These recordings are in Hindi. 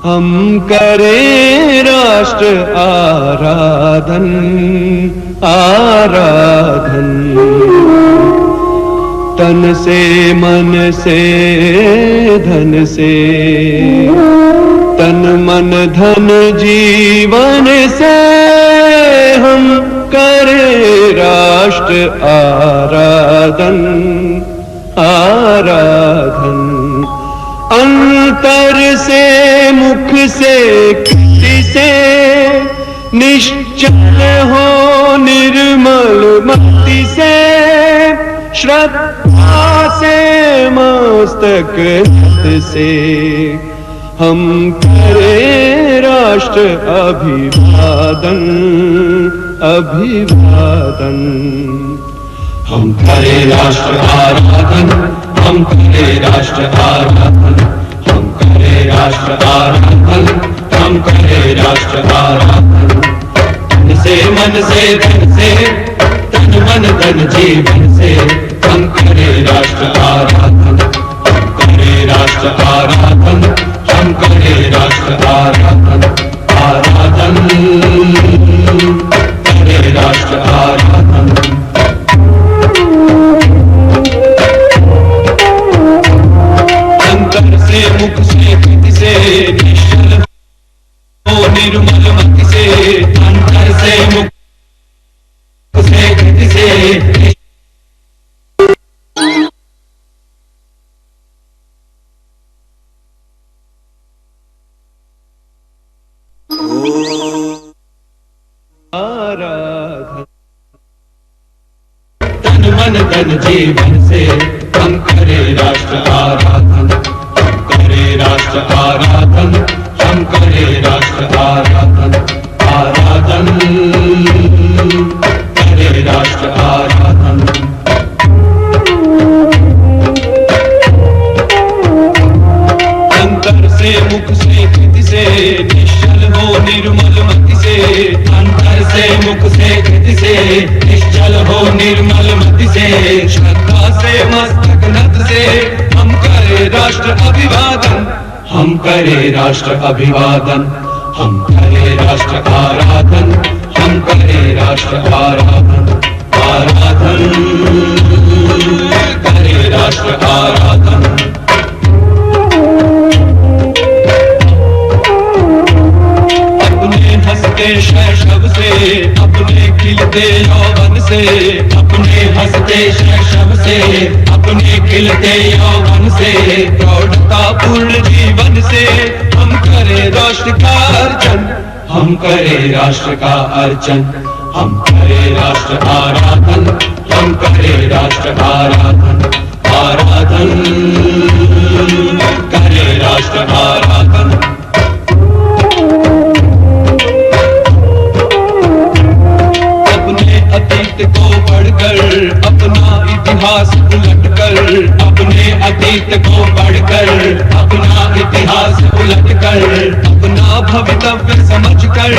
हम करें राष्ट्र आराधन आराधन, तन से मन से धन से, तन मन धन जीवन से हम करें राष्ट्र आराधन आराधन। अंतर से मुख से कृति से निश्चल हो निर्मल मति से, श्रद्धा से मस्तक से हम करें राष्ट्र अभिवादन अभिवादन। हम करें राष्ट्र आराधन, हम करें राष्ट्र आराधन, हम करें राष्ट्र आराधन, हम करें राष्ट्र आराधन। तन से मन से धन से, तन मन धन जीवन से हम करें राष्ट्र आराधन, हम करें राष्ट्र आराधन, हम करें राष्ट्र आराधन आराधन, करें राष्ट्र आराधन। मुख से कृति से निश्चल हो निर्मल मति से, अंतर से मुख से कृति से आराधन। तन मन धन जीवन से हम करें राष्ट्र आराधन, राष्ट्र आराधन, हम करें राष्ट्र आराधन आराधन, करें राष्ट्र आराधन। अंतर से मुख से कृति से निश्चल हो निर्मल मति से, अंतर से मुख से कृति से निश्चल हो निर्मल मति से, श्रद्धा से मस्तक नत से हम करें राष्ट्र अभिवादन, हम करें राष्ट्र अभिवादन, हम करें राष्ट्र आराधन, हम करें राष्ट्र आराधन आराधन, करें राष्ट्र आराधन। अपने हंसते शैशव से, अपने खिलते यौवन से, अपने हंसते शैशव से, अपने खिलते यौवन से, प्रौढ़ता पूर्ण जीवन से हम करें राष्ट्र का अर्चन, हम करें राष्ट्र का अर्चन, हम करें राष्ट्र आराधन, हम करें राष्ट्र आराधन आराधन, करें राष्ट्र आराधन। अपने अतीत को पढ़कर, अपना इतिहास उलटकर, अपने अतीत को पढ़कर, अपना इतिहास उलटकर, अपना भवितव्य समझकर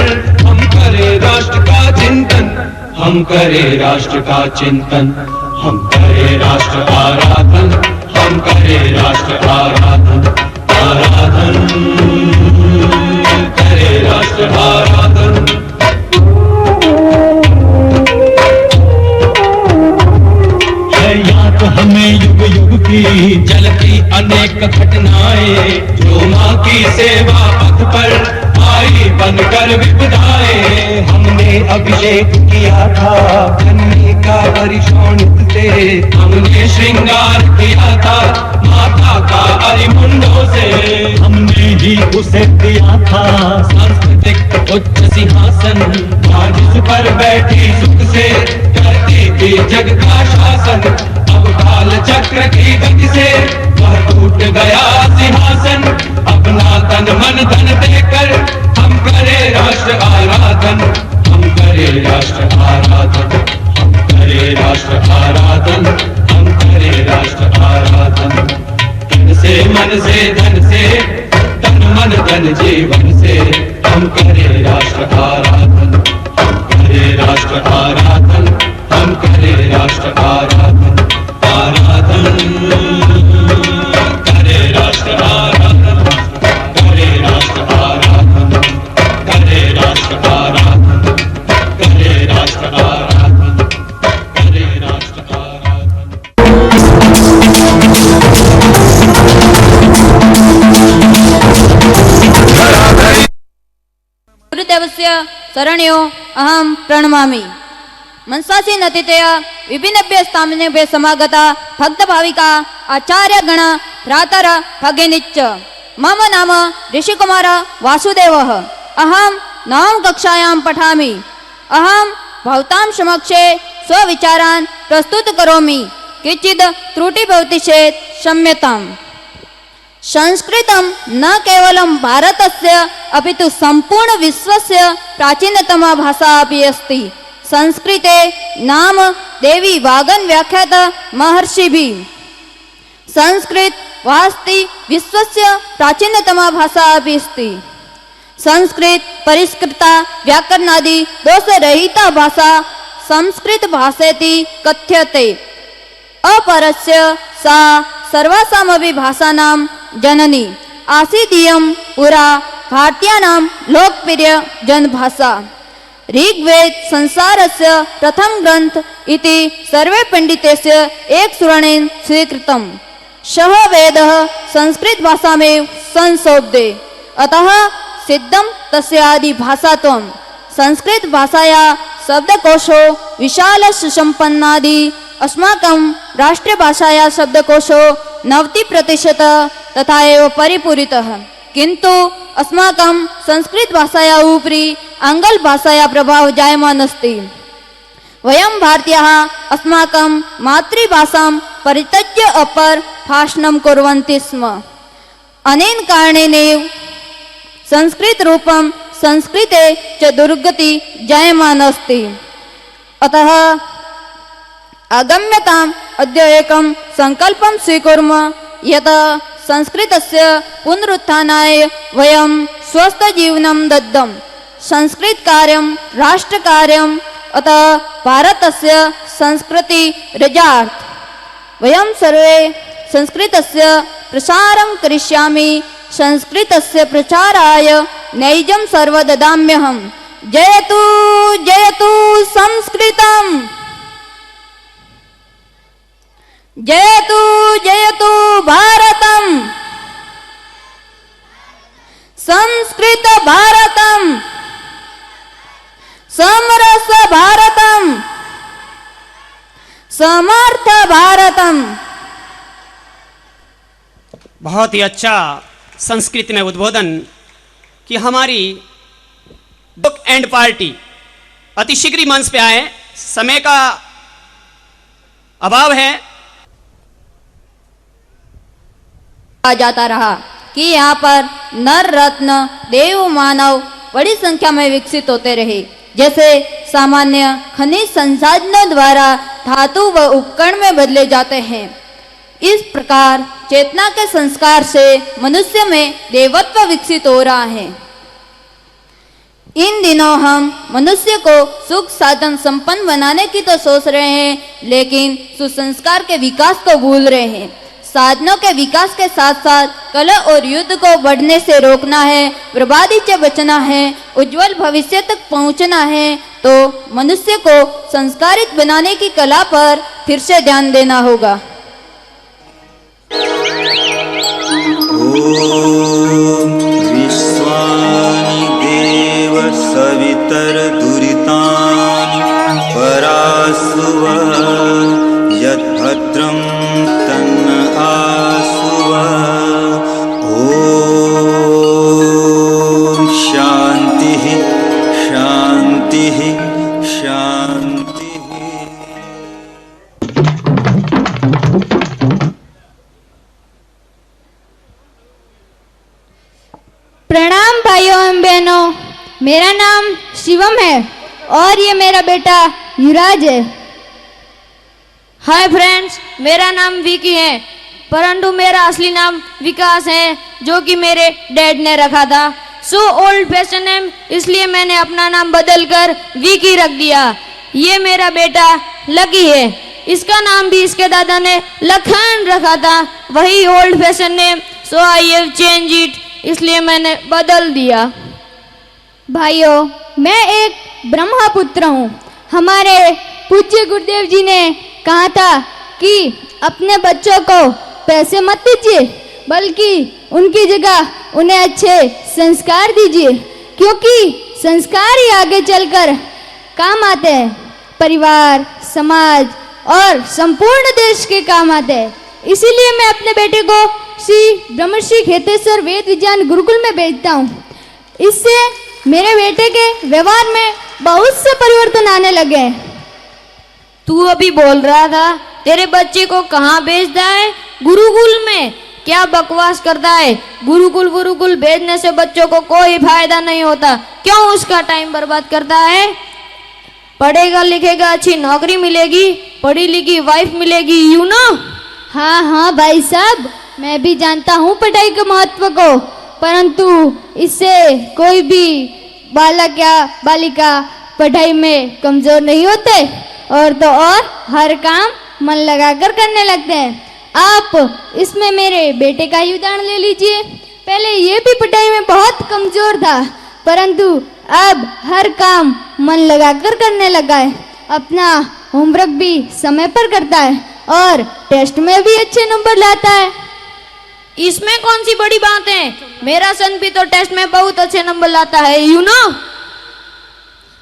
हम करें राष्ट्र का चिंतन, हम करें राष्ट्र का चिंतन, हम करें राष्ट्र आराधन, हम करें राष्ट्र आराधन आराधन, करें राष्ट्र आराधन। याद हमें युग युग की चलती अनेक घटनाएं, जो माँ की सेवा पथ पर आई बनकर विपदाएं। हमने अभिषेक किया था कन्या का परिशोणित से, हमने श्रृंगार किया था माता का अरिमुंडों से, हमने ही उसे दिया था सांस्कृतिक उच्च सिंहासन, जिस पर बैठी सुख से करती थी जग का शासन। अब काल चक्र की गति से वह टूट गया सिंहासन, अपना तन मन धन देकर हम करें राष्ट्र आराधन, हम करें राष्ट्र आराधन, हम करें राष्ट्र आराधन, हम करें राष्ट्र आराधन। तन से मन से धन से, तन मन धन जीवन से हम करें राष्ट्र आराधन, हम करें राष्ट्र आराधन, हम करें राष्ट्र आराधन आराधन, करें राष्ट्र आराधन। श्रीकृष्णस्य शरण्यो अहं प्रणमामि। मनसासि नतितया विभिन्नभ्य स्थानेभ्य समागता भक्तभाविका आचार्यगण भ्रातर भगिनीश्च। मम नाम ऋषिकुमार वासुदेवः। अहं नवम कक्षायां पठामि। अहं भवतां समक्षे स्वविचारान् प्रस्तुत करोमि। किञ्चित् त्रुटि भवति चेत् क्षम्यताम्। संस्कृतं न केवलं भारतस्य अपितु सम्पूर्ण विश्वस्य प्राचीनतमा भाषा अपि अस्ति। संस्कृते नाम देवी वागन व्याख्यात महर्षिभिः। संस्कृत वास्ति विश्वस्य प्राचीनतमा भाषा अपि अस्ति। संस्कृत परिष्कृता व्याकरणादि दोषरहिता भाषा संस्कृत भाषेति कथ्यते। अपरस्य सा सर्वासामपि भाषाणां जननी आसीदियं पुरा भारतीयानां लोकप्रिय जनभाषा। ऋग्वेद संसारस्य प्रथम ग्रंथ इति सर्वे पंडितस्य एक सुरणेन स्वीकृतम्। सः वेदः संस्कृत भाषामेव संशोध्ये, अतः सिद्धं तस्य आदि भाषात्वम्। संस्कृत भाषाया शब्दकोशो विशाल सुसम्पन्नादि अस्माकं राष्ट्रभाषाया शब्दकोशो 90% तथा एव परिपूरितः। किन्तु अस्माकं संस्कृत भाषाया उपरि आङ्ग्ल भाषाया प्रभावः जायमानः अस्ति। वयं भारतीयाः अस्माकं मातृभाषां परित्यज्य अपर भाषणं कुर्वन्ति स्म। अनेन कारणेनैव संस्कृतरूपं संस्कृते च दुर्गति जायमाना अस्ति। अतः आगम्यताम् अद्य एकं सङ्कल्पं स्वीकुर्मः यत् संस्कृतस्य पुनरुत्थानाय वयं स्वस्थजीवनं दद्मः। संस्कृतकार्यं राष्ट्रकार्यम्, अतः भारतस्य संस्कृति रजार्थ वयं सर्वे संस्कृतस्य प्रसारं करिष्यामि। संस्कृतस्य प्रचाराय नैजं सर्वददाम्यहं। जयतु जयतु संस्कृतम्, जयतु जयतु भारतम्, संस्कृत भारतम्, समरस भारतम्, समर्थ भारतम्। बहुत ही अच्छा संस्कृत में उद्बोधन कि हमारी बुक एंड पार्टी अति शीघ्र मंच पे आए, समय का अभाव है। जाता रहा कि यहाँ पर नर रत्न देव मानव बड़ी संख्या में विकसित होते रहे। जैसे सामान्य खनिज संसाधनों द्वारा धातु व उपकरण में बदले जाते हैं, इस प्रकार चेतना के संस्कार से मनुष्य में देवत्व विकसित हो रहा है। इन दिनों हम मनुष्य को सुख साधन संपन्न बनाने की तो सोच रहे हैं, लेकिन सुसंस्कार के विकास को भूल रहे हैं। साधनों के विकास के साथ साथ कलह और युद्ध को बढ़ने से रोकना है, बर्बादी से बचना है, उज्जवल भविष्य तक पहुंचना है, तो मनुष्य को संस्कारित बनाने की कला पर फिर से ध्यान देना होगा। ओम विश्वानि देव सवितर दुरितानि परासुव यद्भद्रं तन्न आसुव। ओम शांतिः शांतिः शांतिः। प्रणाम भाइयों एवं बहनों, मेरा नाम शिवम है और ये मेरा बेटा युवराज है। हाय फ्रेंड्स, मेरा नाम विकी है, परंतु मेरा असली नाम विकास है, जो कि मेरे डैड ने रखा था। सो ओल्ड फैशन नेम, इसलिए मैंने अपना नाम बदलकर विकी रख दिया। ये मेरा बेटा लकी है, इसका नाम भी इसके दादा ने लखन रखा था, वही old fashion name. So I have change it, इसलिए मैंने बदल दिया। भाइयों, मैं एक ब्रह्मपुत्र हूँ। हमारे पूज्य गुरुदेव जी ने कहा था कि अपने बच्चों को पैसे मत दीजिए, बल्कि उनकी जगह उन्हें अच्छे संस्कार दीजिए, क्योंकि संस्कार ही आगे चलकर काम आते हैं, परिवार, समाज और संपूर्ण देश के काम आते हैं। इसीलिए मैं अपने बेटे को श्री ब्रह्मश्री खेतेश्वर वेद विज्ञान गुरुकुल में भेजता हूँ। इससे मेरे बेटे के व्यवहार में बहुत से परिवर्तन आने लगे हैं। तू अभी बोल रहा था तेरे बच्चे को कहाँ भेजता है? गुरुकुल में? क्या बकवास करता है? गुरुकुल भेजने से बच्चों को कोई फायदा नहीं होता। क्यों उसका टाइम बर्बाद करता है? पढ़ेगा लिखेगा, अच्छी नौकरी मिलेगी, पढ़ी लिखी वाइफ मिलेगी, यू नो। हाँ हाँ भाई साहब, मैं भी जानता हूँ पढ़ाई के महत्व को, परंतु इससे कोई भी बालक या बालिका पढ़ाई में कमजोर नहीं होते और तो और हर काम मन लगाकर करने लगते हैं। आप इसमें मेरे बेटे का ही उदाहरण ले लीजिए। पहले ये भी पढ़ाई में बहुत कमजोर था, परंतु अब हर काम मन लगाकर करने लगा है। अपना होमवर्क भी समय पर करता है और टेस्ट में भी अच्छे नंबर लाता है। इसमें कौन सी बड़ी बात है? मेरा सन भी तो टेस्ट में बहुत अच्छे नंबर लाता है, यू नो।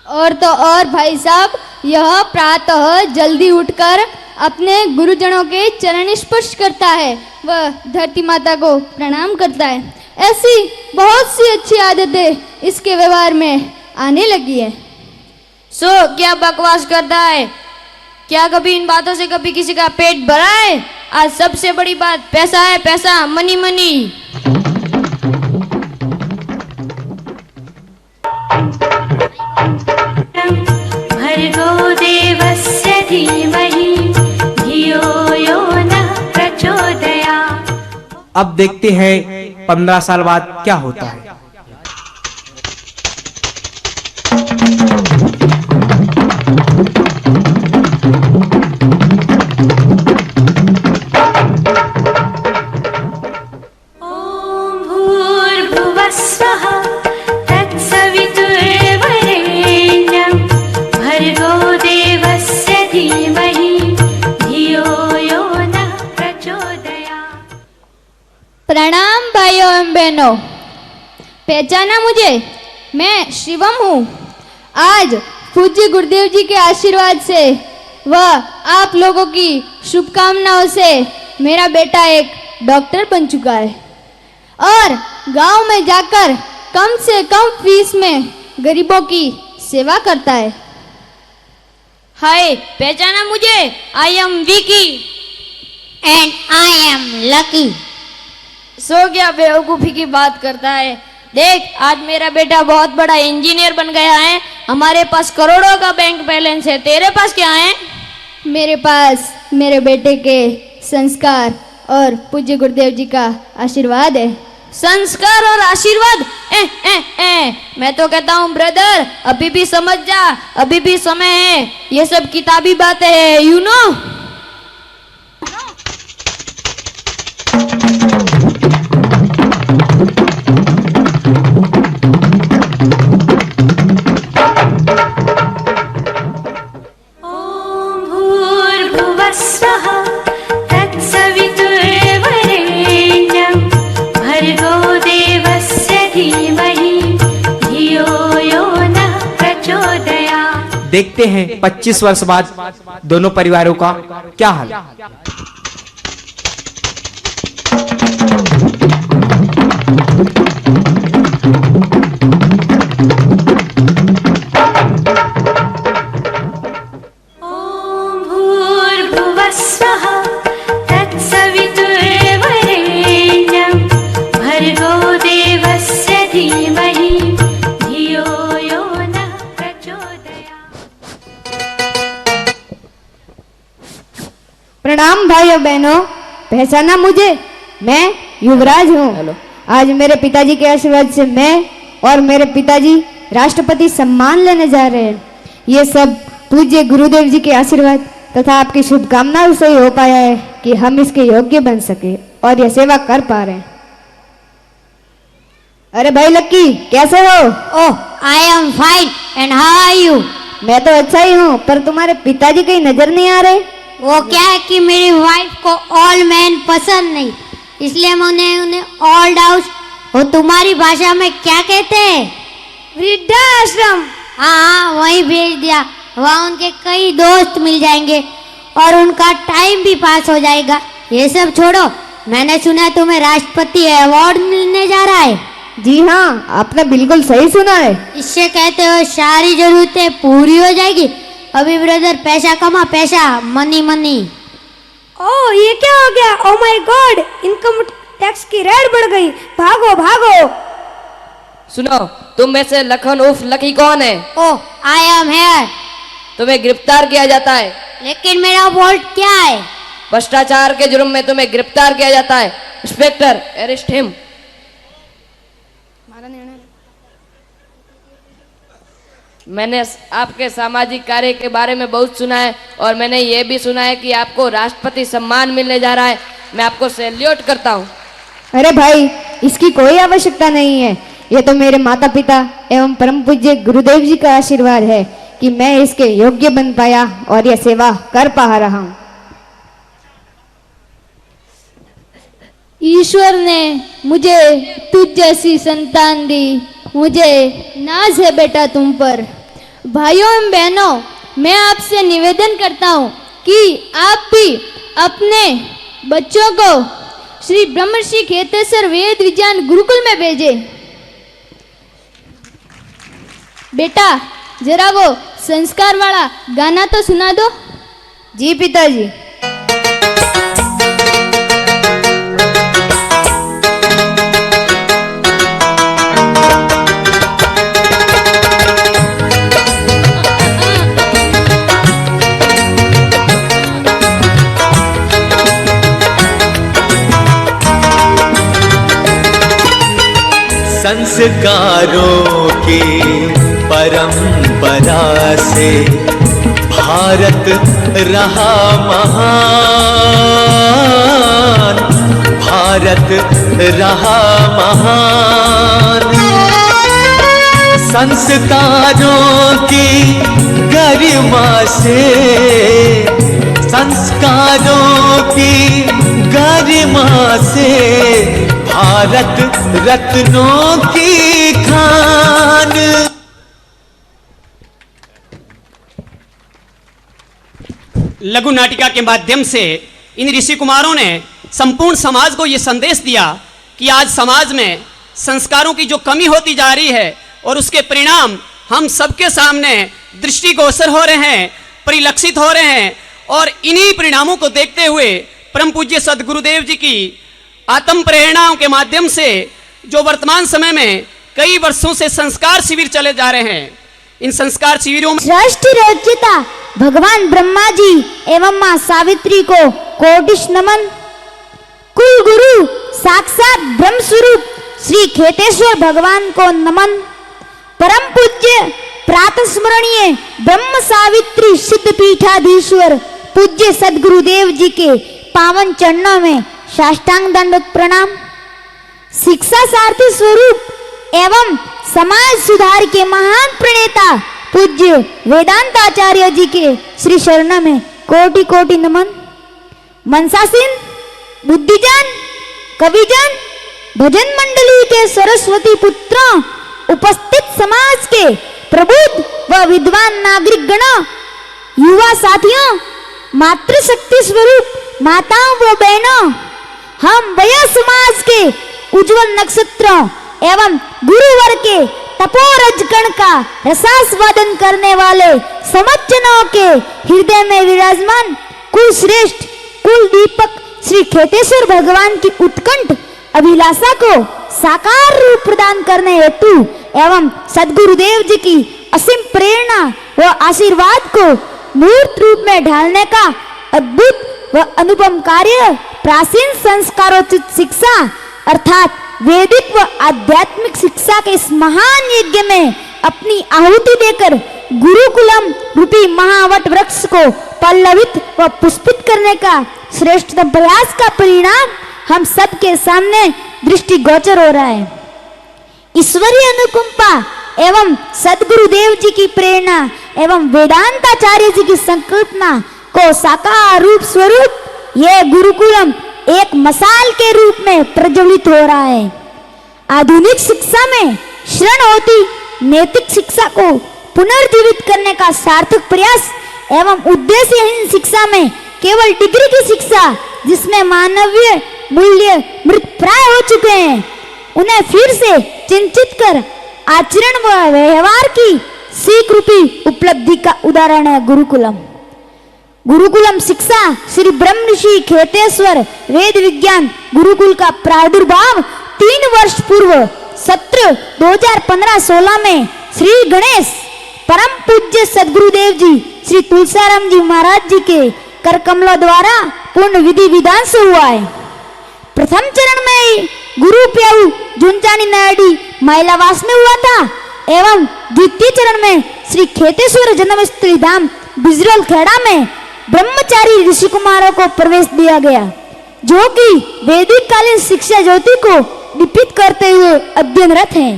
और तो और भाई साहब, यह प्रातः जल्दी उठकर अपने गुरुजनों के चरण स्पर्श करता है, वह धरती माता को प्रणाम करता है। ऐसी बहुत सी अच्छी आदतें इसके व्यवहार में आने लगी है। सो क्या बकवास करता है? क्या कभी इन बातों से कभी किसी का पेट भरा है? आज सबसे बड़ी बात पैसा है, पैसा, मनी मनी। भर्गो देवस्य धीमहि धियो यो नः प्रचोदयात्। अब देखते हैं 15 साल बाद क्या होता है। ॐ भूर्भुवस्सुः तत्सवितुर्वरेण्यं भर्गो देवस्य धीमहि धियो यो नः प्रचोदयात्। प्रणाम भाइयों एवं बहनों, पहचाना मुझे? मैं शिवम हूँ। आज पूज्य गुरुदेव जी के आशीर्वाद से व आप लोगों की शुभकामनाओं से मेरा बेटा एक डॉक्टर बन चुका है और गांव में जाकर कम से कम फीस में गरीबों की सेवा करता है। हाय, पहचाना मुझे? I am Vicky and I am Lucky. So क्या बेवकूफी की बात करता है? देख, आज मेरा बेटा बहुत बड़ा इंजीनियर बन गया है। हमारे पास करोड़ों का बैंक बैलेंस है। तेरे पास क्या है? मेरे पास मेरे बेटे के संस्कार और पूज्य गुरुदेव जी का आशीर्वाद है। संस्कार और आशीर्वाद? मैं तो कहता हूँ ब्रदर, अभी भी समझ जा, अभी भी समय है। ये सब किताबी बातें हैं, यू नो। भूर्भुवस्सुः तत्सवितुर्वरेण्यं भर्गो देवस्य धीमहि धियो यो नः प्रचोदयात्। देखते हैं 25 वर्ष बाद दोनों परिवारों का क्या हाल। भूर्भुवस्सुः तत्सवितुर्वरेण्यं भर्गो देवस्य धीमहि धियो यो नः प्रचोदयात्। प्रणाम भाइयों बहनों, पहचाना मुझे? मैं युवराज हूँ। आज मेरे पिताजी के आशीर्वाद से मैं और मेरे पिताजी राष्ट्रपति सम्मान लेने जा रहे हैं। ये सब पूज्य गुरुदेव जी के आशीर्वाद तथा आपकी शुभकामनाओं से ही हो पाया है कि हम इसके योग्य बन सके और यह सेवा कर पा रहे हैं। अरे भाई लक्की, कैसे हो? Oh, I am fine and how are you? मैं तो अच्छा ही हूँ, पर तुम्हारे पिताजी कहीं नजर नहीं आ रहे। वो क्या है कि मेरी वाइफ को ऑल मैन पसंद नहीं, इसलिए मैंने उन्हें ऑल हाउस। वो तुम्हारी भाषा में क्या कहते हैं? वृद्धाश्रम। हाँ वहीं भेज दिया। वहाँ उनके कई दोस्त मिल जाएंगे और उनका टाइम भी पास हो जाएगा। ये सब छोड़ो, मैंने सुना तुम्हें राष्ट्रपति अवार्ड मिलने जा रहा है। जी हाँ, आपने बिल्कुल सही सुना है। इससे कहते हो सारी जरूरतें पूरी हो जाएगी। अभी ब्रदर पैसा कमा, पैसा, मनी मनी। ओह ये क्या हो गया? Oh my God, income tax की रेड बढ़ गई। भागो भागो। सुनो, तुम में से लखन उर्फ लकी कौन है? ओह आई एम हेयर। तुम्हें गिरफ्तार किया जाता है। लेकिन मेरा वोट क्या है? भ्रष्टाचार के जुर्म में तुम्हें गिरफ्तार किया जाता है। Inspector, arrest him. मैंने आपके सामाजिक कार्य के बारे में बहुत सुना है और मैंने ये भी सुना है कि आपको राष्ट्रपति सम्मान मिलने जा रहा है। मैं आपको सैल्यूट करता हूँ। अरे भाई, इसकी कोई आवश्यकता नहीं है। ये तो मेरे माता पिता एवं परम पूज्य गुरुदेव जी का आशीर्वाद है कि मैं इसके योग्य बन पाया और यह सेवा कर पा रहा हूँ। ईश्वर ने मुझे तुझ जैसी संतान दी। मुझे नाज है बेटा तुम पर। भाइयों एवं बहनों, मैं आपसे निवेदन करता हूँ कि आप भी अपने बच्चों को श्री ब्रह्मर्षि खेतेश्वर वेद विज्ञान गुरुकुल में भेजें। बेटा जरा वो संस्कार वाला गाना तो सुना दो। जी पिताजी। संस्कारों की परंपरा से भारत रहा महान, भारत रहा महान। संस्कारों की गरिमा से, संस्कारों की गरिमा से भारत रत्नों की खान। लघु नाटिका के माध्यम से इन ऋषि कुमारों ने संपूर्ण समाज को यह संदेश दिया कि आज समाज में संस्कारों की जो कमी होती जा रही है और उसके परिणाम हम सबके सामने दृष्टिगोचर हो रहे हैं, परिलक्षित हो रहे हैं। और इन्हीं परिणामों को देखते हुए परम पूज्य सदगुरुदेव जी की आत्म प्रेरणाओं के माध्यम से जो वर्तमान समय में कई वर्षों से संस्कार शिविर चले जा रहे हैं, इन संस्कार शिविरों में सृष्टि रचयिता भगवान ब्रह्मा जी एवं मां सावित्री को कोटिश नमन। कुल गुरु साक्षात ब्रह्म स्वरूप श्री खेतेश्वर भगवान को नमन। परम पूज्य प्रातः स्मरणीय ब्रह्म सावित्री सिद्ध पीठाधीश्वर पूज्य सदगुरुदेव जी के पावन चरणों में साष्टांग दंडवत प्रणाम। शिक्षा सारथी स्वरूप एवं समाज सुधार के महान प्रणेता पूज्य वेदांताचार्य जी के श्री शरण में कोटि कोटि नमन। मनसासीन, बुद्धिजन, कविजन, भजन मंडली के सरस्वती पुत्रों, उपस्थित समाज के प्रबुद्ध व विद्वान नागरिक गण, युवा साथियों, मातृशक्ति स्वरूप माताओं व बहनों, हम वया समाज के उज्जवल नक्षत्रों एवं गुरुवर के तपोरज गण का रसास्वादन करने वाले समज्जनों के हृदय में विराजमान कुल श्रेष्ठ कुल दीपक श्री खेतेश्वर भगवान की उत्कंठ अभिलाषा को साकार रूप प्रदान करने हेतु एवं सदगुरुदेव जी की असीम प्रेरणा व आशीर्वाद को मूर्त रूप में ढालने का अद्भुत व अनुपम कार्य प्राचीन संस्कारोचित शिक्षा अर्थात वैदिक व आध्यात्मिक शिक्षा के इस महान यज्ञ में अपनी आहुति देकर गुरुकुलम रूपी महावट वृक्ष को पल्लवित व पुष्पित करने का श्रेष्ठतम प्रयास का परिणाम हम सबके सामने दृष्टिगोचर हो रहा है। ईश्वरीय अनुकंपा एवं सदगुरुदेव जी की प्रेरणा एवं वेदांताचार्य जी की संकल्पना को साकार रूप स्वरूप यह गुरुकुलम एक मसाल के रूप में प्रज्वलित हो रहा है। आधुनिक शिक्षा में शरण होती नैतिक शिक्षा को पुनर्जीवित करने का सार्थक प्रयास एवं उद्देश्यहीन शिक्षा में केवल डिग्री की शिक्षा जिसमें मानवीय मूल्य मृत प्राय हो चुके हैं, उन्हें फिर से चिंतित कर आचरण व व्यवहार की सीख रूपी उपलब्धि का उदाहरण है गुरुकुलम। गुरुकुलम शिक्षा श्री ब्रह्म ऋषि खेतेश्वर वेद विज्ञान गुरुकुल का प्रादुर्भाव 3 वर्ष पूर्व सत्र 2015-16 में श्री गणेश परम पूज्य सदगुरुदेव जी श्री तुलसाराम जी महाराज जी के कर कमलों द्वारा पूर्ण विधि विधान से हुआ है। प्रथम चरण में गुरु प्याऊ झुंझानी नायडी महिलावास में हुआ था एवं द्वितीय चरण में श्री खेतेश्वर जन्मस्थली धाम बिजरल खेड़ा में ब्रह्मचारी ऋषि कुमारों को प्रवेश दिया गया, जो कि वैदिक कालीन शिक्षा ज्योति को दीपित करते हुए अध्ययनरत हैं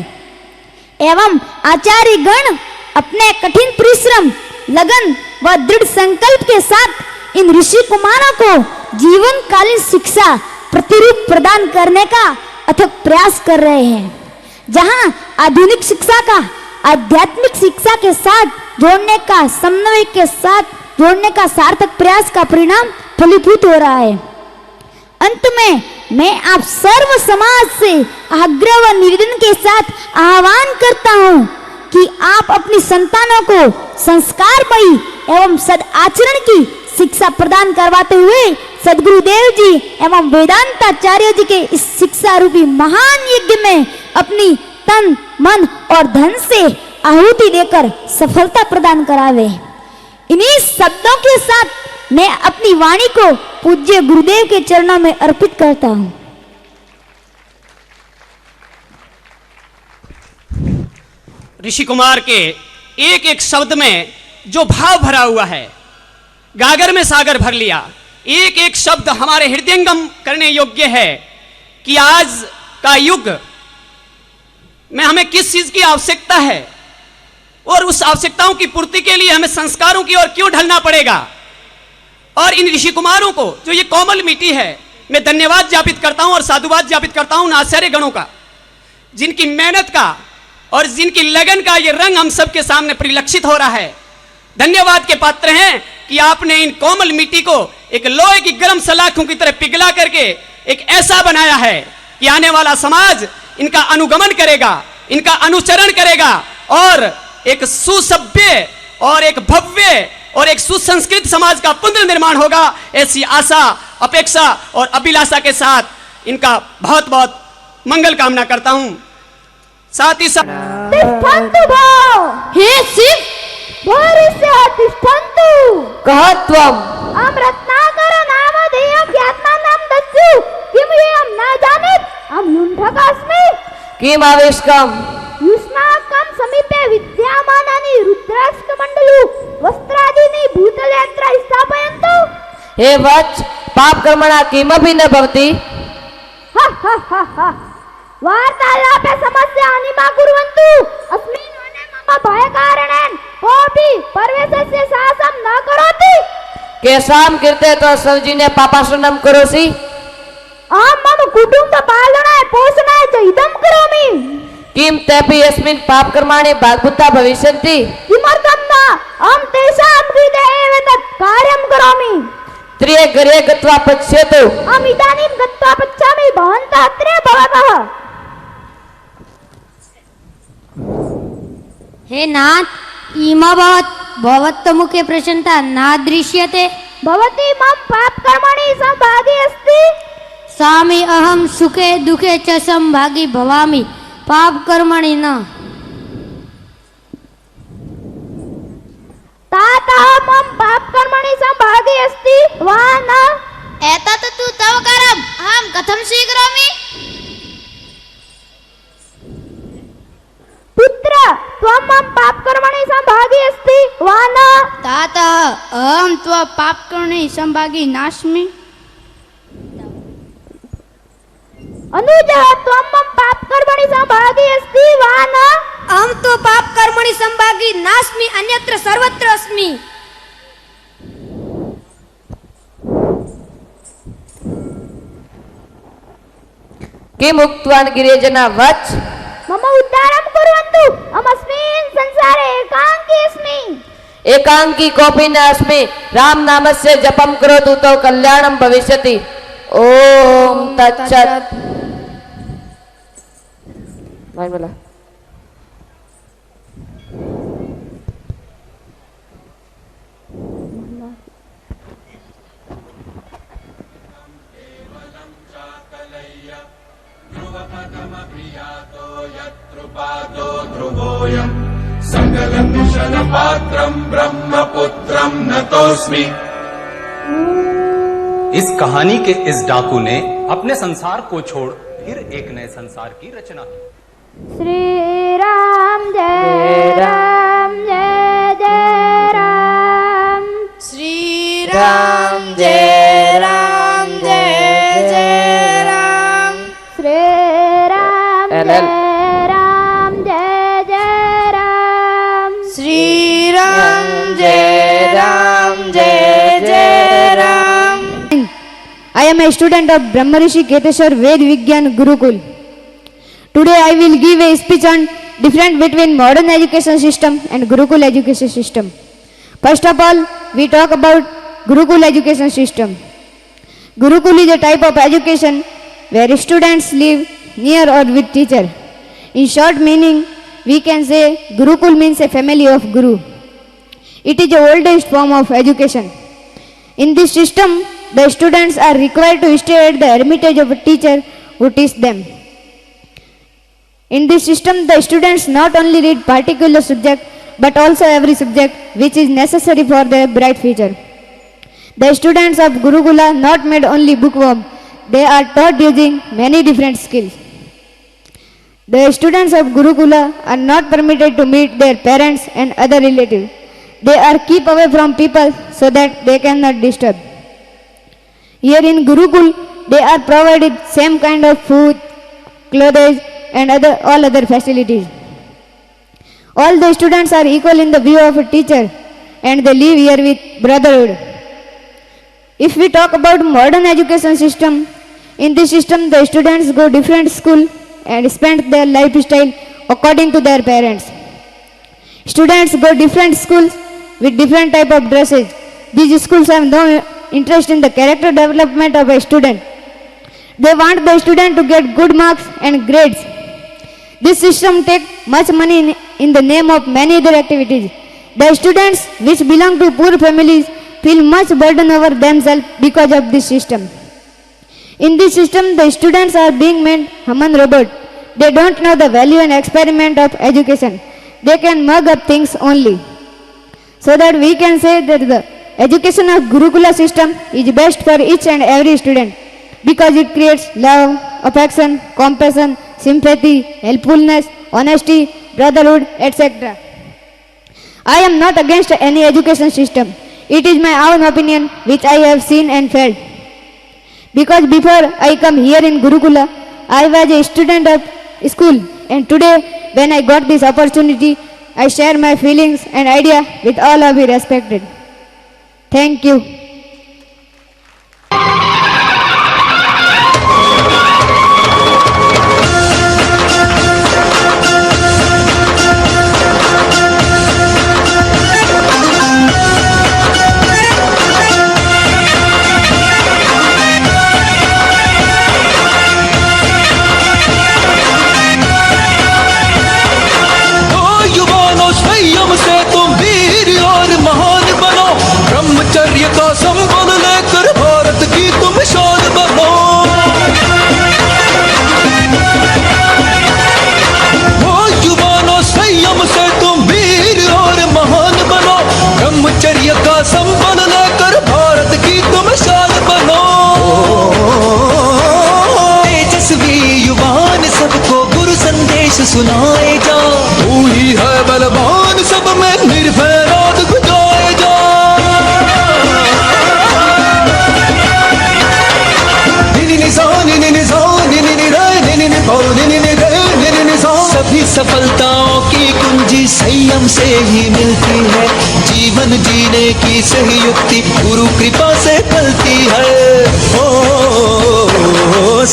एवं आचार्य गण अपने कठिन परिश्रम लगन व दृढ़ संकल्प के साथ इन ऋषि कुमारों को जीवन कालीन शिक्षा प्रतिरूप प्रदान करने का अथक प्रयास कर रहे हैं, जहां आधुनिक शिक्षा का आध्यात्मिक शिक्षा के साथ जोड़ने का समन्वय के साथ जोड़ने का सार्थक प्रयास का परिणाम फलीभूत हो रहा है। अंत में मैं आप सर्व समाज से आग्रह व निवेदन के साथ आह्वान करता हूं कि आप अपनी संतानों को संस्कारमयी एवं सदाचरण की शिक्षा प्रदान करवाते हुए सदगुरुदेव जी एवं वेदांताचार्य जी के इस शिक्षा रूपी महान यज्ञ में अपनी तन मन और धन से आहुति देकर सफलता प्रदान करावे। इन्हीं शब्दों के साथ मैं अपनी वाणी को पूज्य गुरुदेव के चरणों में अर्पित करता हूं। ऋषि कुमार के एक एक शब्द में जो भाव भरा हुआ है, गागर में सागर भर लिया। एक एक शब्द हमारे हृदयंगम करने योग्य है कि आज का युग में हमें किस चीज की आवश्यकता है और उस आवश्यकताओं की पूर्ति के लिए हमें संस्कारों की ओर क्यों ढलना पड़ेगा। और इन ऋषि कुमारों को जो ये कोमल मिट्टी है, मैं धन्यवाद ज्ञापित करता हूं और साधुवाद ज्ञापित करता हूं आचार्य गणों का, जिनकी मेहनत का और जिनकी लगन का ये रंग हम सबके सामने परिलक्षित हो रहा है। धन्यवाद के पात्र हैं कि आपने इन कोमल मिट्टी को एक लोहे की गर्म सलाखों की तरह पिघला करके एक ऐसा बनाया है कि आने वाला समाज इनका अनुगमन करेगा, इनका अनुचरण करेगा और एक सुसभ्य और एक भव्य और एक सुसंस्कृत समाज का पुनर्निर्माण होगा। ऐसी आशा, अपेक्षा और अभिलाषा के साथ इनका बहुत बहुत मंगल कामना करता हूं। साथ ही साथ हे शिव कहत्वम रत्नाकर नामधेयं ख्यातनां दस्यु किम येयं न जानेत अहं लुण्ठकास्मि किम आवेशकम युष्माकं समीपे विद्यमानानि रुद्राक्षमण्डलु वस्त्रादीनि भूतलयत्र स्थापयन्तु। हे वत्स पाप कर्मणा किमपि न भवति। वार्तालापे समस्यानि मा कुर्वन्तु। अस्मिन् वने मम भयकारणेन कोऽपि प्रवेशस्य साहसं न करोति। केषां कृते तो सौजिने पापाशनं करोसि। अहं मम कुटुम्बपालनाय पोषणाय च इदं करोमि। किं तेऽपि यस्मिन् पापकर्माणि भागभूता भविष्यन्ति। किमर्थं न अहं तेषां कृते एव तत् कार्यं करोमि। त्रिये गृहे गत्वा पश्यतु। अहम् इदानीं गत्वा पश्यामि, भवन्तः अत्र भवतः। हे नाथ इमावत् भवत्तमुखे प्रसन्नता न दृश्यते। भवती मम पाप कर्मणि संभागी अस्ति। स्वामी अहं सुखे दुखे च संभागी भवामि, पाप कर्मणि न। तातः मम पाप कर्मणि संभागी अस्ति वा न। एतत् तु तव कार्यम्, अहं कथं स्वीकरोमि। पुत्र त्वं मम पाप कर्मणि संभागी अस्ति वा न। तातः अहं त्व पाप कर्मणि संभागी नास्मि। अनुजः त्वं मम पाप कर्मणि संभागी अस्ति वा न। अहं तु पाप कर्मणि संभागी नास्मि, अन्यत्र सर्वत्र अस्मि। किम् उक्तवान् गिरिजना वत्स। मम उद्धारं कुर्वन्तु, अहमस्मि संसारे एकांकीस्मि। एकांकी कौपीनास्मि राम नामस्य जपम करोतु तो कल्याणम भविष्यति। ओम तत्सत। भाई बोला इस कहानी के इस डाकू ने अपने संसार को छोड़ फिर एक नए संसार की रचना की। श्री राम जय राम जय जय राम। श्री राम जय राम जय जय राम। श्री राम जय राम जय जय राम। श्री राम जय राम जय जय Ram. I am a student of Brahmarishi Keteshwar Ved Vigyan Gurukul. Today I will give a speech on difference between modern education system and Gurukul education system. First of all, we talk about Gurukul education system. Gurukul is a type of education where students live near or with teacher. In short meaning, we can say Gurukul means a family of Guru. It is the oldest form of education. In this system, the students are required to stay at the hermitage of a teacher who teaches them. In this system, the students not only read particular subject but also every subject which is necessary for their bright future. The students of Gurukula not made only bookworm, they are taught using many different skills. The students of Gurukula are not permitted to meet their parents and other relatives. They are kept away from people so that they cannot disturb. Here in Gurukul, they are provided same kind of food, clothes and all other facilities. All the students are equal in the view of a teacher and they live here with brotherhood. If we talk about modern education system, in this system the students go different school and spend their lifestyle according to their parents. Students go different schools with different type of dresses. These schools have no interest in the character development of a student. They want the student to get good marks and grades. This system takes much money in the name of many other activities. The students which belong to poor families feel much burden over themselves because of this system. In this system, the students are being made human robot. They don't know the value and experiment of education. They can mug up things only. So that we can say that the education of Gurukula system is best for each and every student because it creates love, affection, compassion, sympathy, helpfulness, honesty, brotherhood, etc. I am not against any education system. It is my own opinion which I have seen and felt. Because before I come here in Gurukula, I was a student of school, and today when I got this opportunity, I share my feelings and idea with all of you respected. Thank you. ब्रह्मचर्य का संबल लेकर भारत की तुम शान बनो। ओ युवानों, संयम से तुम वीर और महान बनो। ब्रह्मचर्य का संबल लेकर भारत की तुम शान बनो। तेजस्वी युवान सबको गुरु संदेश सुनाए जा। तू ही है बलवान, सब में निर्भय रात गुजारे जा। सभी सफलताओं की कुंजी संयम से ही मिलती है। जीवन जीने की सही युक्ति गुरु कृपा से फलती है।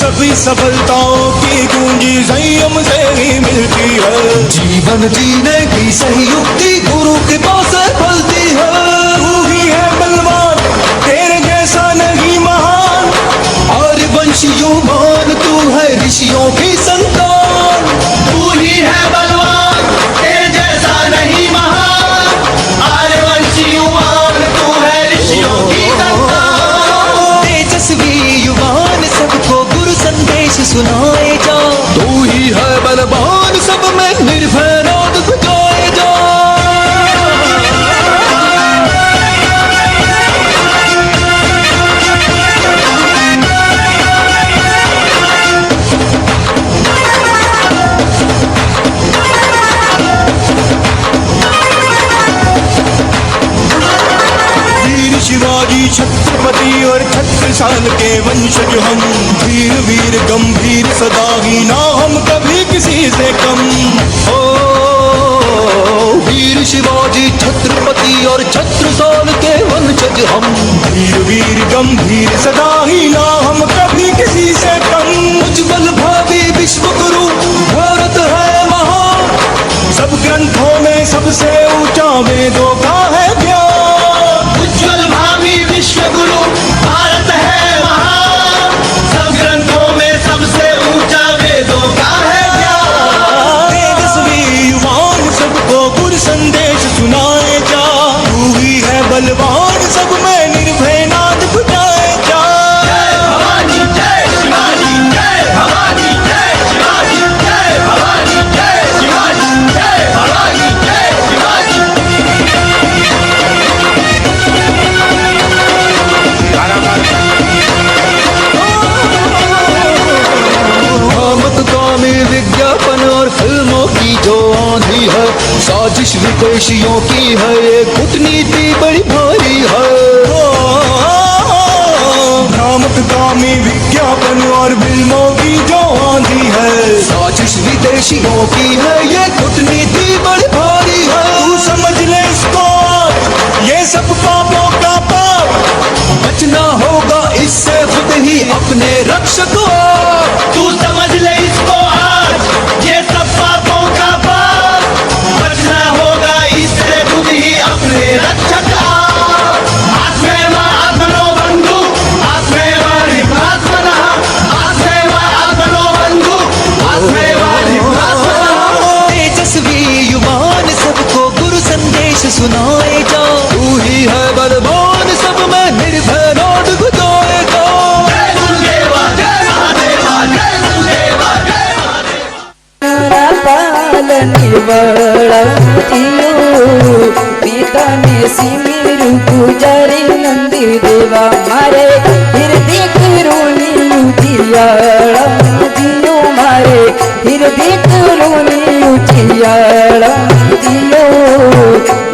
सभी सफलताओं की कुंजी संयम से ही मिलती है। जीवन जीने की सही युक्ति गुरु कृपा से फलती है। तू ही है बलवान, तेरे जैसा नहीं महान। आर्यवंशियों मान तू है ऋषियों की संतान। तू ही है बलवान, तेरे जैसा नहीं महान। आर्यवंशियों मान तू है ऋषियों की संतान। तेजस्वी युवान सबको गुरु संदेश सुनाए जा। तू ही है बलवान, सब में निर्भय नाद गुजाए जा। वीर शिवाजी छत्रपति और छत्रसाल के वंशज हम। धीर वीर गंभीर सदा ही ना हम कभी किसी से कम। ओ वीर शिवाजी छत्रपति और छत्रसाल के वंशज हम। धीर वीर गंभीर सदा ही ना हम कभी किसी से कम। उज्जवल भावी विश्व गुरु भारत है महान। सब ग्रंथों में सबसे ऊंचा वेदों का है ज्ञान। उज्जवल भावी विश्व गुरु भारत है महान। सब ग्रंथों में सबसे ऊंचा वेदों का है ज्ञान। तेजस्वी युवान सबको गुरु संदेश सुनाए जा। तू ही है बलवान, सब में निर्भय नाद गुजाए जा। जय भवानी जय शिवाजी, जय भवानी जय शिवाजी, जय भवानी जय शिवाजी, जय भवानी जय शिवाजी। भ्रामक कामी विज्ञापन और फिल्मों की जो आंधी है। साजिश विदेशियों की है, ये कूटनीति बड़ी भारी है। भ्रामक कामी विज्ञापन और फिल्मों की जो आंधी है। साजिश विदेशियों की है, ये कूटनीति बड़ी भारी है। तू समझ ले इसको, ये सब पापों का पाप। बचना होगा इससे खुद ही अपने रक्षक को। तू समझ ले इसको आज, ये सब पापों का पाप। बचना होगा इससे खुद ही अपने रक्षक को। आत्मेव आत्मनो बंधु, आत्मेव निभात्मनः, आत्मेव आत्मनो बंधु, आत्मेव निभात्मनः। तेजस्वी युवान सबको गुरु संदेश सुनाए जा। तू ही है बलवान, सब में निर्भय नाद गुजाए जा। जय गुरुदेवा जय महादेवा, जय गुरुदेवा जय महादेवा। पालनी वळतियो पिताने सिमीर गुजारी नंदी देवा मारे हृदय करोनी उजियाळ दियो मारे हृदय करोनी उजियाळ दियो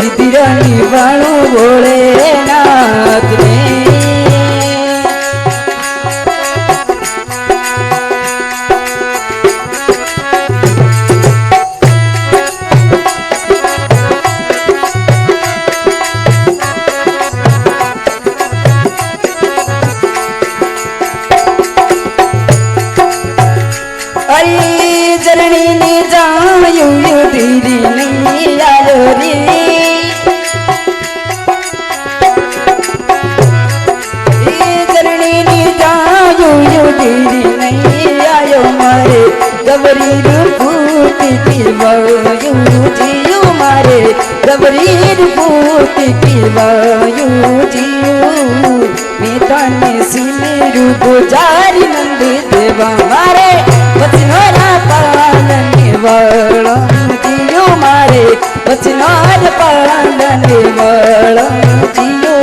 विदिरानी वाळू बोले नाथ ने। अरे जरणी ने जायो धीरी नहीं आयो रे। जरणी ने जायो धीरी नहीं आयो मारे गबरी रूपी की वायु जियो मारे गबरी रूपी की वायु जियो। मीताने सिमेरु गुजारी नंद देवा मारे वचनोरा पालने वाला जियो मारे वचनोर पालने वाला जियो।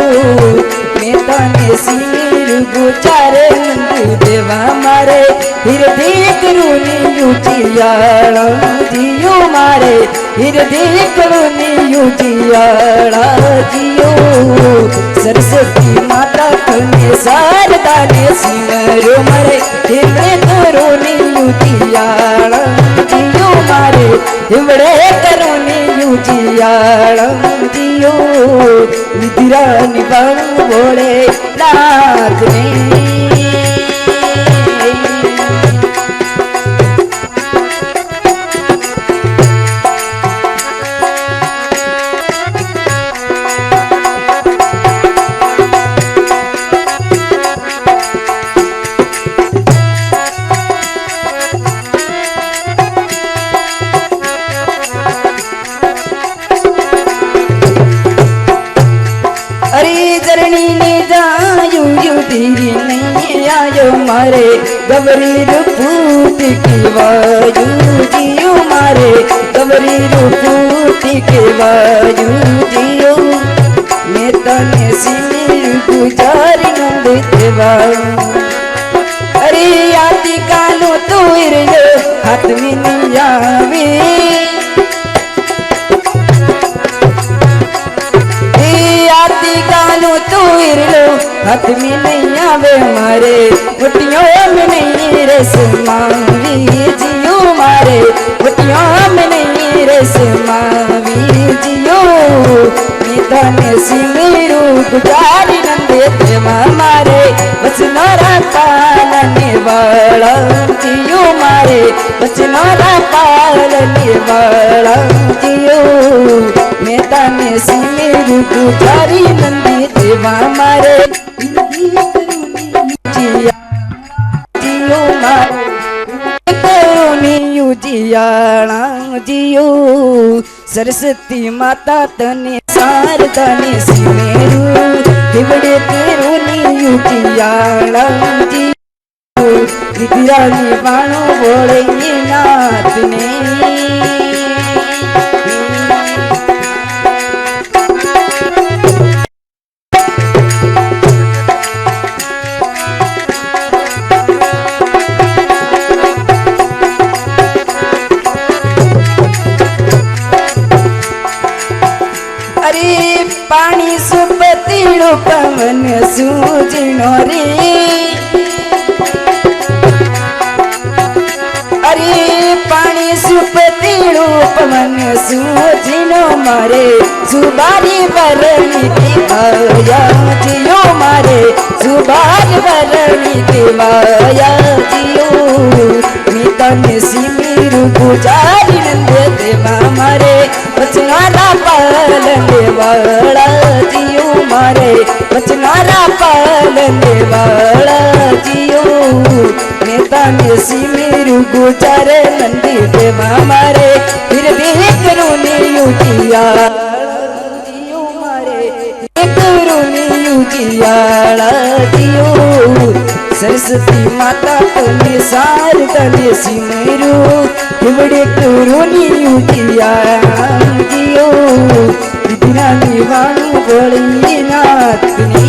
मीताने सिमेरु गुजारे नंद देवा मारे हृदय करुणी उजियाला जियो मारे हृदय करुणी उजियाला जियो। सरस्वती माता कने शारदा ने सिमरो मारे हृदय करुणी उजियाला जियो मारे हिवड़े करुणी उजियाला जियो। निद्रा निवाणु बोले नाथ ने। गवरी रूपूत की वायु जियो मारे गवरी रूपूत की वायु जियो मैं तने सिमिर गुजारी नंद देवायु अरे आदि कालो तो इरयो हाथ में नहीं आवे आदि कालो तो इरलो हाथ में नहीं आवे हमारे मुट्ठियों में नहीं रस मावी जियो मारे मुट्ठियों में नहीं रस मावी जियो निधन सिमिरु गुजारी नंदे देवा मारे बचनोरा पालने वाला जियो मारे बचनोरा पालने वाला जियो निधन सिमिरु गुजारी नंदे देवा मारे जियो मारे करुणियु जियाणा जियो सरस्वती माता तने शारदा ने सिमेरु दिवड़े करुणियु जियाणा जियो विद्यानी बाणो बोले नाथ ने पानी सुपतिड़ो पवन सूजनो रे अरे पानी सुपतिड़ो पवन सूजनो मारे सुबारी वरणी की माया जियो मारे सुबारी वरणी की माया जियो मितन सिमिरु गुजारी नंदे देवा मारे बचनारा पालने वाला जियो मारे बचनारा पालने वाला जियो नेता ने सिमिरु गुजारे नंदी देवा मारे फिर भी करुणी जिया जियो मारे करुणी जियाला जियो सरस्वती माता तने शारदा ने सिमिरु दिवड़े करुणी जिया जियो विद्यानी वाणु बोली नाथ ने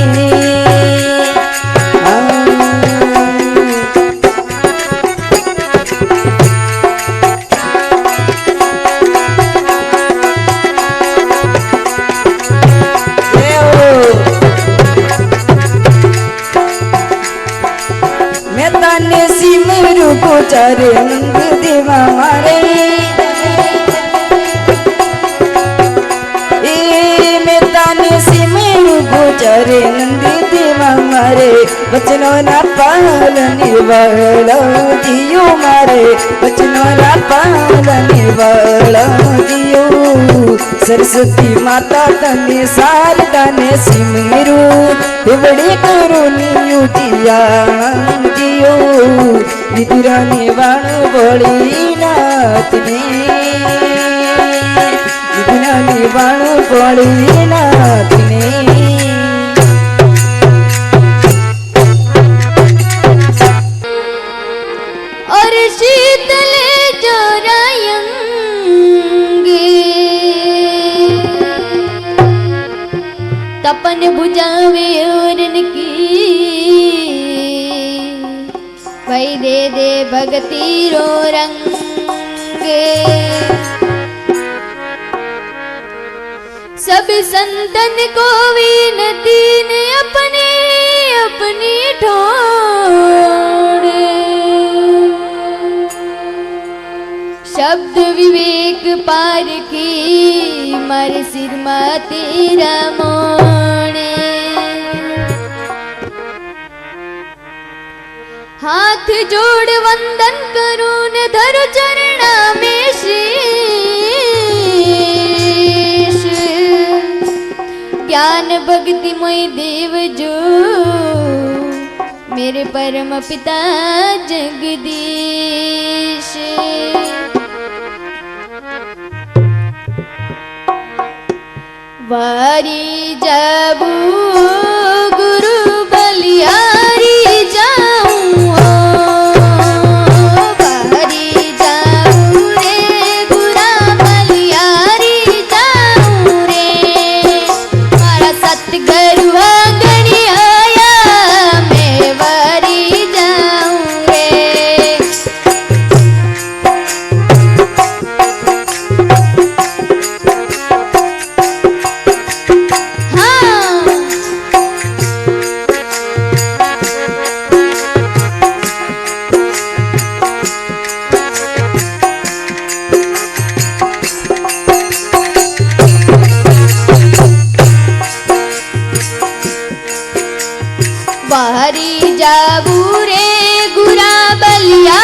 मैं ताने सिमरु गुजारे नंद देवा मारे गुजारे नंदी देवा मारे बचनों ना पालने वाला जियो मारे बचनों ना पालने वाला जियो सरस्वती माता तने शारदा ने सिमिरु दिवड़े करुणी जिया जियो विद्यानी वाणु बोली नाथ ने विद्यानी वाणु बोली नाथ ने शीतले जोरायंगे तपन बुझावे औरन की भाई दे दे भगती रो रंगे सब संतन को विनती ने अपने अपनी ठोड़ शब्द विवेक पार की मर सिर मा तेरा मोने हाथ जोड़ वंदन करूं न धर चरणा में शीश ज्ञान भक्ति मोय देव जो मेरे परम पिता जगदीश वारी जाबू गुरु बलियारी जाऊं बाबू रे गुरा बलिया